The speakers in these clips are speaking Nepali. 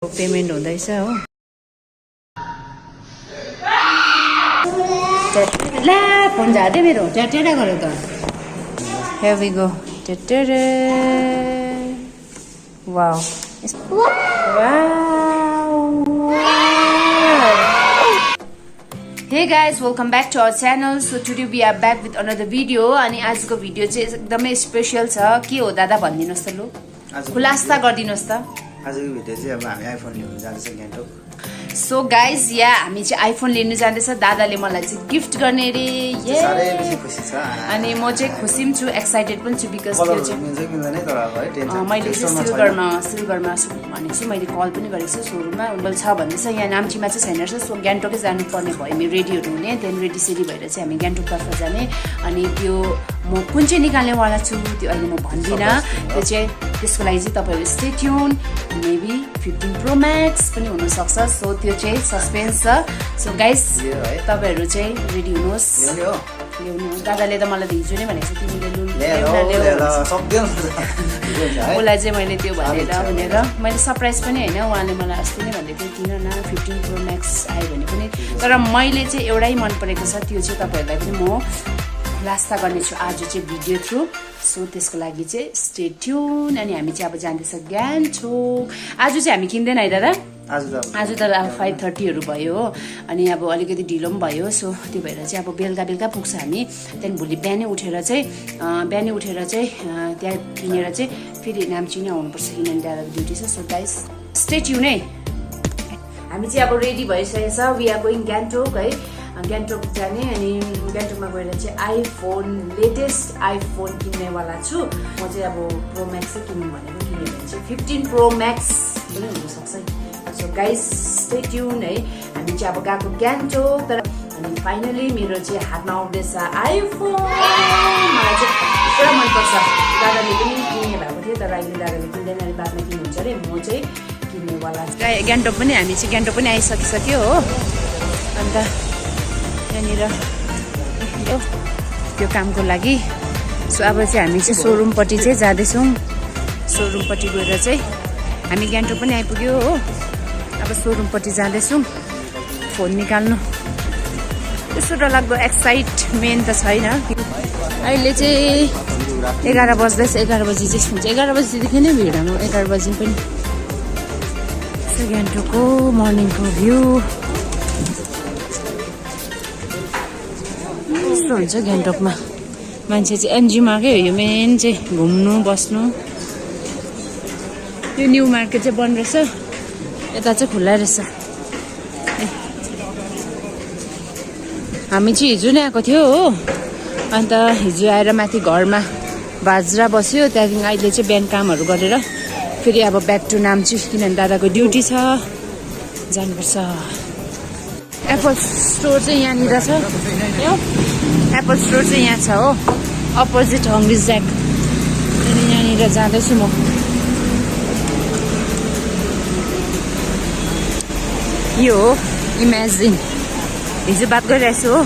पेमेन्ट हुँदैछ हो ला फोन झार्दै मेरो टेरा गर्यो त here we go wow Hey guys, welcome back to our channel. So today we are back with another video. अनि आजको भिडियो चाहिँ एकदमै स्पेशल छ के हो दादा भनिदिनुस् त लु खुलासा गरिदिनुस् त आजको भिडियो चाहिँ अब हामी आइफोन लिन जाँदैछ गान्तोक सो गाइज या हामी चाहिँ आइफोन लिन जाँदैछ दादाले मलाई चाहिँ गिफ्ट गर्ने रे साह्रै बेसी खुसी छ अनि म चाहिँ खुसी पनि छु एक्साइटेड पनि छु बिकज त्यो चाहिँ मिल्दैन तर अब है टेन्सन मैले चाहिँ सिलगढमा भनेको छु मैले कल पनि गरेको छु सोरुममा उनीहरू छ भन्दैछ यहाँ नाम्चीमा चाहिँ छैन रहेछ सो गान्तोकै जानुपर्ने भयो मेरो रेडीहरू हुने त्यहाँदेखि रेडी सेडी भएर चाहिँ हामी गान्तोकतर्फ जाने अनि त्यो म कुन चाहिँ निकाल्नेवाला छु त्यो अहिले म भन्दिनँ त्यो चाहिँ त्यसको लागि चाहिँ तपाईँहरू stay tune maybe 15 pro Max पनि हुनसक्छ सो त्यो चाहिँ सस्पेन्स छ सो गाइस तपाईँहरू चाहिँ रेडी हुनुहोस् ल्याउनु दादाले त मलाई हिजो नै भनेको छ तिमीले उसलाई चाहिँ मैले त्यो भनेर मैले सरप्राइज पनि होइन उहाँले मलाई अस्ति नै भन्दै थियो किन न 15 प्रो म्याक्स आयो भने पनि तर मैले चाहिँ एउटै मन परेको छ त्यो चाहिँ तपाईँहरूलाई पनि म खुलासा गर्नेछु आज चाहिँ भिडियो थ्रु सो त्यसको लागि चाहिँ स्टे ट्युन अनि हामी चाहिँ अब जाँदैछ गान्तोक आज चाहिँ हामी किन्दैन है दादा आज त अब 5:30हरू भयो हो अनि अब अलिकति ढिलो पनि भयो सो त्यो भएर चाहिँ अब बेलुका पुग्छ हामी त्यहाँदेखि भोलि बिहानै उठेर चाहिँ त्यहाँ किनेर चाहिँ फेरि नाम्ची नै आउनुपर्छ किनभने दादाको ड्युटी छ सो गाइस स्टे ट्युन है हामी चाहिँ अब रेडी भइसकेको छ वी आर गोइङ गान्तोक है गान्तोक जाने अनि गान्तोकमा गएर चाहिँ आइफोन लेटेस्ट आइफोन किन्नेवाला छु म चाहिँ अब प्रो म्याक्स चाहिँ किन्नु भनेको किन्यो भने चाहिँ 15 प्रो म्याक्स पनि हुनसक्छ सो गाइस स्टे ट्युन है हामी चाहिँ अब गएको गान्तोक तर अनि फाइनली मेरो चाहिँ हातमा आउँदैछ आइफोन मलाई चाहिँ पुरा मनपर्छ दादाले पनि किन्ने भएको थियो तर अहिले दादाले किन्दैन अहिले बादमा किन्नुहुन्छ अरे म चाहिँ किन्नेवाला गान्तोक पनि हामी चाहिँ गान्तोक पनि आइसकिसक्यो हो अन्त यहाँनिर त्यो कामको लागि सो अब चाहिँ हामी चाहिँ सोरुमपट्टि चाहिँ जाँदैछौँ सोरुमपट्टि गएर चाहिँ हामी गान्तोक पनि आइपुग्यो हो अब सोरुमपट्टि जाँदैछौँ फोन निकाल्नु त्यस्तो डरलाग्दो एक्साइटमेन्ट त छैन अहिले चाहिँ 11 बज्दैछ 11 बजी चाहिँ हुन्छ 11 बजीदेखि नै भिड हाम्रो 11 बजी पनि गान्तोकको मर्निङको भ्यू यस्तो हुन्छ गान्तोकमा मान्छे चाहिँ एमजी मार्कै हो यो मेन चाहिँ घुम्नु बस्नु यो न्यू मार्केट चाहिँ बन्द रहेछ यता चाहिँ खुल्ला रहेछ हामी चाहिँ हिजो नै आएको थियो हो अन्त हिजो आएर माथि घरमा बाजरा बस्यो त्यहाँदेखि अहिले चाहिँ बिहान कामहरू गरेर फेरि अब ब्याक टु नाम्ची किनभने दादाको ड्युटी छ जानुपर्छ एप्पल स्टोर चाहिँ यहाँनिर छ एप्पल स्टोर चाहिँ यहाँ छ हो अपोजिट हङ्ग्री ज्याक अनि यहाँनिर जाँदैछु म यो हो इमेजिन हिजो बात गरिरहेको छु हो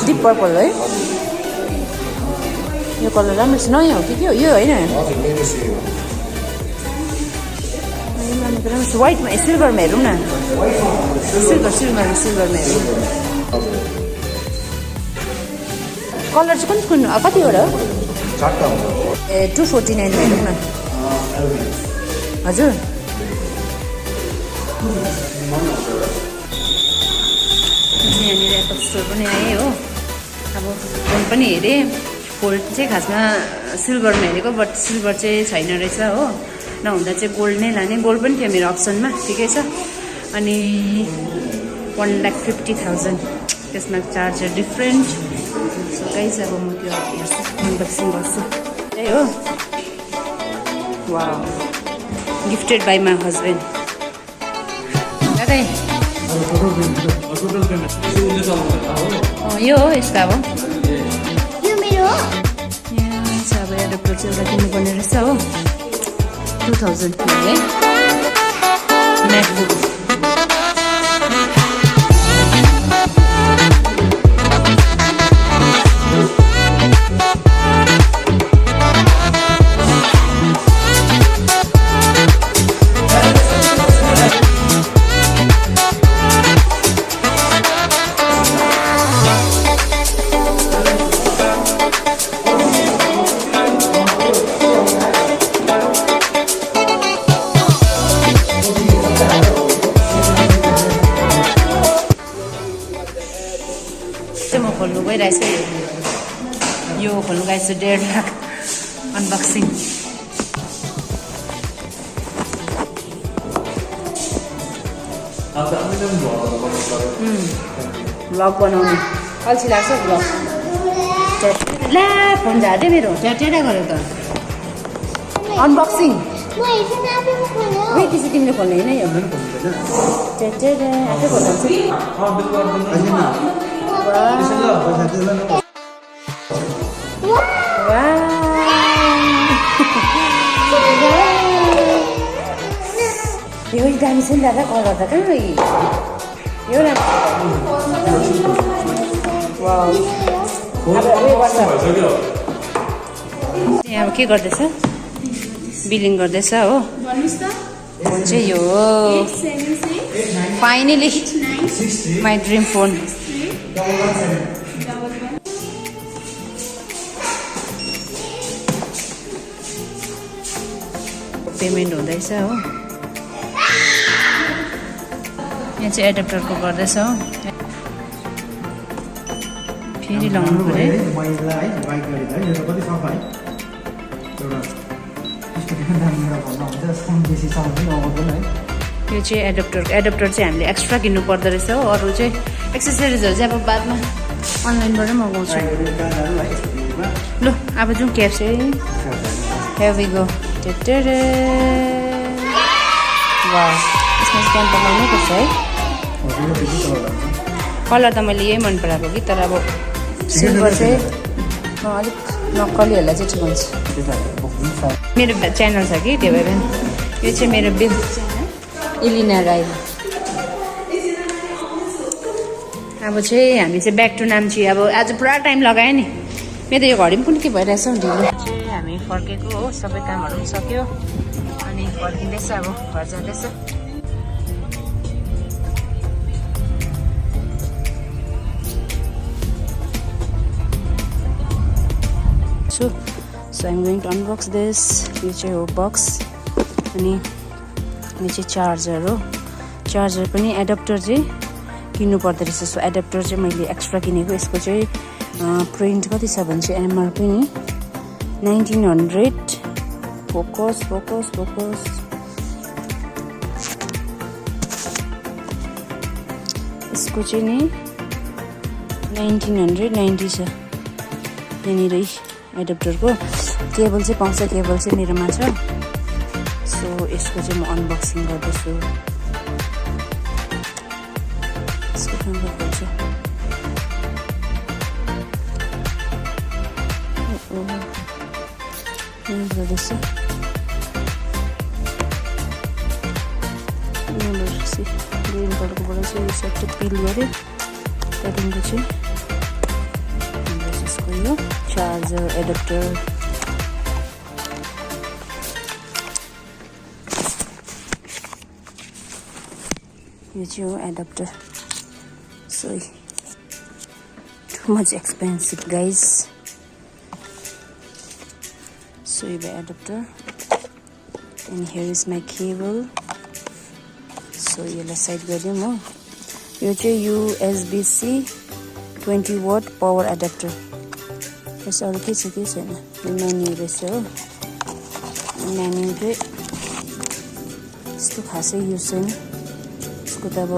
डिप पर्पल है यो कलर राम्रो छ नयाँ हो कि के हो यो होइन व्हाइटमा सिल्भरमा हेरौँ न सिल्भरमा हेरौँ कलर चाहिँ कुन कतिवटा ए 249 हेरौँ न हजुर यहाँनिर एप्पल स्टोर पनि आएँ हो अब फोन पनि हेरेँ फोल्ड चाहिँ खासमा सिल्भरमा हेरेको बट सिल्भर चाहिँ छैन रहेछ हो नहुँदा चाहिँ गोल्ड नै लाने गोल्ड पनि थियो मेरो अप्सनमा ठिकै छ अनि 1,50,000 त्यसमा चार्जर डिफ्रेन्ट सो गाइस अब म त्यो हेर्छु अनबक्सिङ गर्छु त्यही हो wow gifted by my husband दादा यो हो यस्तो अब यो मेरो यहाँ चाहिँ अब एडप्टर चाहिँ एउटा किन्नुपर्ने रहेछ हो 2000 है MacBook so 1.5 lakh unboxing vlog बनाउने अल्छी लाग्छ भ्लग ला फोन झार्दै मेरो ट्याटेडा गर्यो त अनबक्सिङ त्यसै तिमीले खोल्ने होइन यो ट्याटेडा आफै खोल्छ यो दामी छ नि दादा कलर त कहाँ यो अब के गर्दैछ बिलिङ गर्दैछ हो फोन चाहिँ यो हो finally my dream phone payment हुँदैछ हो यहाँ चाहिँ एडाप्टरको गर्दैछ हो फेरि लाउनु पऱ्यो यो चाहिँ एडाप्टर चाहिँ हामीले एक्स्ट्रा किन्नु पर्दो रहेछ हो अरू चाहिँ एक्सेसरिजहरू चाहिँ अब बादमा अनलाइनबाटै मगाउँछु लु अब जाउँ क्याप्से हेभी गो वा यसमा स्क्यान त लाउनै पर्छ है कलर त मैले यही मन पराएको कि तर अब सिल्भर चाहिँ अलिक नक्कलीहरूलाई चाहिँ ठिक हुन्छ मेरो च्यानल छ कि त्यो भएर यो चाहिँ मेरो बिल इलिना राई अब चाहिँ हामी चाहिँ ब्याक टु नाम्ची अब आज पुरा टाइम लगायो नि मेरो त यो घडी पनि के भइरहेछ ढिलो चाहिँ हामी फर्केको हो सबै कामहरू पनि सक्यो अनि फर्किँदैछ अब घर जाँदैछ So I'm going to unbox this. यो चाहिँ हो बक्स अनि यो चाहिँ चार्जर हो चार्जर पनि एडाप्टर चाहिँ किन्नु पर्दो रहेछ सो एडाप्टर चाहिँ मैले एक्स्ट्रा किनेको यसको चाहिँ प्रिन्ट कति छ भने चाहिँ एमआरपी नि 1900 फोकस यसको चाहिँ नि 1990 छ यहाँनिर एडाप्टरको केबल चाहिँ पाउँछ केबल चाहिँ मेरोमा छ सो यसको चाहिँ म अनबक्सिङ गर्दैछु यसको कहाँ गर्दैछ गर्दैछ ग्रिन कलरकोबाट चाहिँ यो सबै पिल गऱ्यो त्यहाँदेखिको चाहिँ यसको यो चार्जर एडाप्टर यो चाहिँ हो adapter so too much expensive guys so यो adapter and here is my cable so यसलाई साइड गरिदिउँ हो यो चाहिँ USB-C 20 वाट पावर एडाप्टर यस अरू के छ के छैन यो मेन्यु रहेछ हो मेन्यु चाहिँ यस्तो खासै युज छैन यसको त अब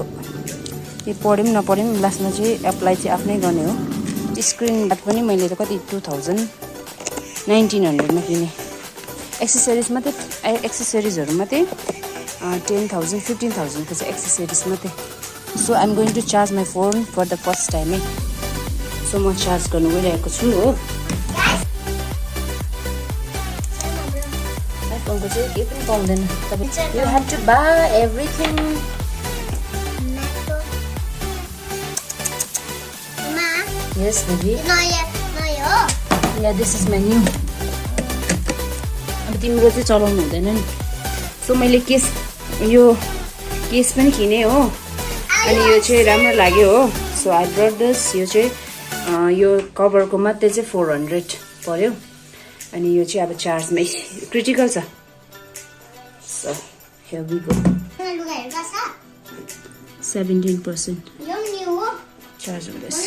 यो पढ्यो पनि नपढ्यो पनि लास्टमा चाहिँ एप्लाई चाहिँ आफ्नै गर्ने हो स्क्रिन गार्ड पनि मैले त कति 1900मा किनेँ एक्सेसरिज मात्रै एक्सेसरिजहरू मात्रै 10,000 15,000 को चाहिँ एक्सेसरिज मात्रै so I am going to charge my phone for the first time है सो म चार्ज गर्नु गइरहेको छु हो आइफोनको चाहिँ केही पनि पाउँदैन तपाईँ you have to buy everything yes baby या दिस इज माई न्यू अब तिम्रो चाहिँ चलाउनु हुँदैन नि सो मैले यो केस पनि किनेँ हो अनि यो चाहिँ राम्रो लाग्यो हो सो आई ब्रट दिस यो चाहिँ यो कभरको मात्रै चाहिँ 400 पर्यो अनि यो चाहिँ अब चार्जमै क्रिटिकल छ so here we go 17% charge हुँदैछ